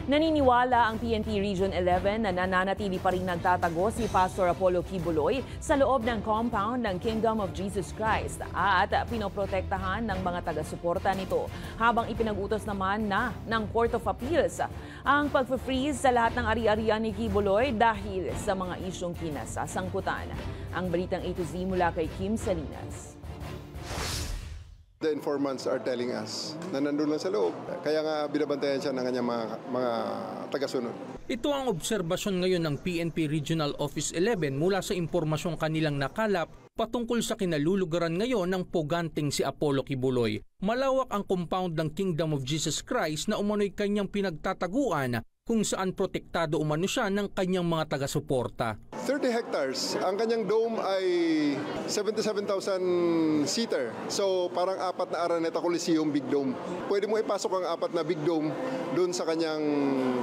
Naniniwala ang PNP Region 11 na nananatili pa rin nagtatago si Pastor Apollo Kibuloy sa loob ng compound ng Kingdom of Jesus Christ at pinoprotektahan ng mga taga-suporta nito, habang ipinag-utos naman ng Court of Appeals ang pag-freeze sa lahat ng ari-arian ni Kibuloy dahil sa mga isyong kinasasangkutan. Ang balitang A to Z mula kay Kim Salinas. The informants are telling us na nandun lang sa loob. Kaya nga binabantayan siya ng kanyang mga tagasunod. Ito ang obserbasyon ngayon ng PNP Regional Office 11 mula sa impormasyong kanilang nakalap patungkol sa kinalulugaran ngayon ng poganting si Apollo Kibuloy. Malawak ang compound ng Kingdom of Jesus Christ na umano'y kanyang pinagtataguan kung saan protektado umano siya ng kanyang mga taga-suporta. 30 hectares. Ang kanyang dome ay 77,000 seater. So parang 4 na Araneta Coliseum Big Dome. Pwede mo ipasok ang 4 na Big Dome doon sa kanyang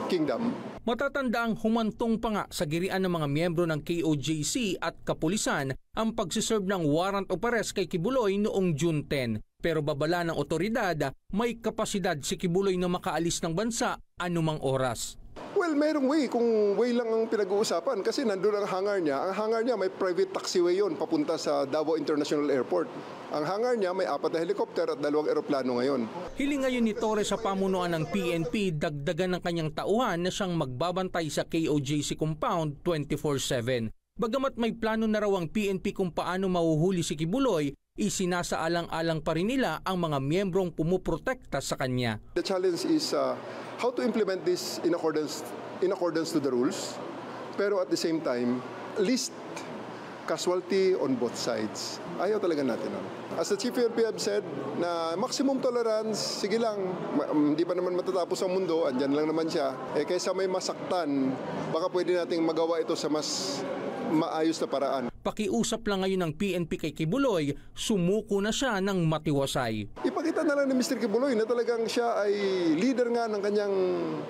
kingdom. Matatandaang humantong pa nga sa girian ng mga miyembro ng KOJC at kapulisan ang pagsiserve ng warrant of arrest kay Kibuloy noong June 10. Pero babala ng otoridad, may kapasidad si Kibuloy na makaalis ng bansa anumang oras. Well, mayroong way. Kung way lang ang pinag-uusapan kasi nandun ang hangar niya. Ang hangar niya may private taxiway yon papunta sa Davao International Airport. Ang hangar niya may 4 na helicopter at 2 eroplano ngayon. Hiling ngayon ni Torres sa pamunuan ng PNP dagdagan ng kanyang tauhan na siyang magbabantay sa KOJC compound 24/7. Bagamat may plano na raw ang PNP kung paano mahuhuli si Kibuloy, isinasaalang-alang pa rin nila ang mga miyembrong pumuprotekta sa kanya. The challenge is how to implement this in accordance to the rules, pero at the same time, least casualty on both sides. Ayaw talaga natin. As the Chief PNP have said, na maximum tolerance, sige lang, hindi pa naman matatapos ang mundo, andyan lang naman siya. Kaysa may masaktan, baka pwede nating magawa ito sa mas maayos na paraan. Pakiusap lang ngayon ng PNP kay Kibuloy, sumuko na siya ng matiwasay. Ipakita na lang ni Mr. Kibuloy na talagang siya ay leader nga ng kanyang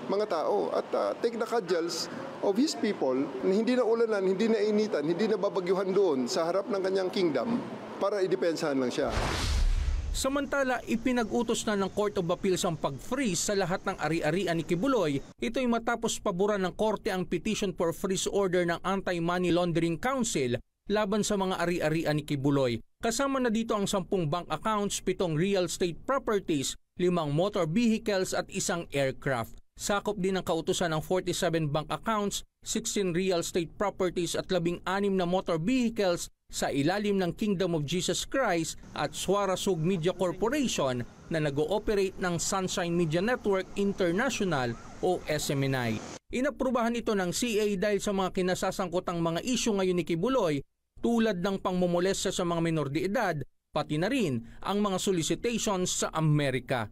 mga tao at take the cudgels of his people na hindi na ulanan, hindi na initan, hindi na babagyuhan doon sa harap ng kanyang kingdom para idepensahan lang siya. Samantala, ipinag-utos na ng Court of Appeals ang pag-freeze sa lahat ng ari-arian ni Kibuloy. Ito'y matapos paboran ng korte ang petition for freeze order ng Anti-Money Laundering Council laban sa mga ari-arian ni Kibuloy. Kasama na dito ang 10 bank accounts, 7 real estate properties, 5 motor vehicles at 1 aircraft. Sakop din ang kautusan ng 47 bank accounts, 16 real estate properties at 16 na motor vehicles sa ilalim ng Kingdom of Jesus Christ at Suarasug Media Corporation na nag-ooperate ng Sunshine Media Network International o SMNI. Inaprubahan ito ng CA dahil sa mga kinasasangkotang mga isyu ngayon ni Kibuloy tulad ng pangmomolestya sa mga menor de edad, pati na rin ang mga solicitations sa Amerika.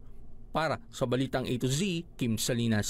Para sa Balitang A to Z, Kim Salinas.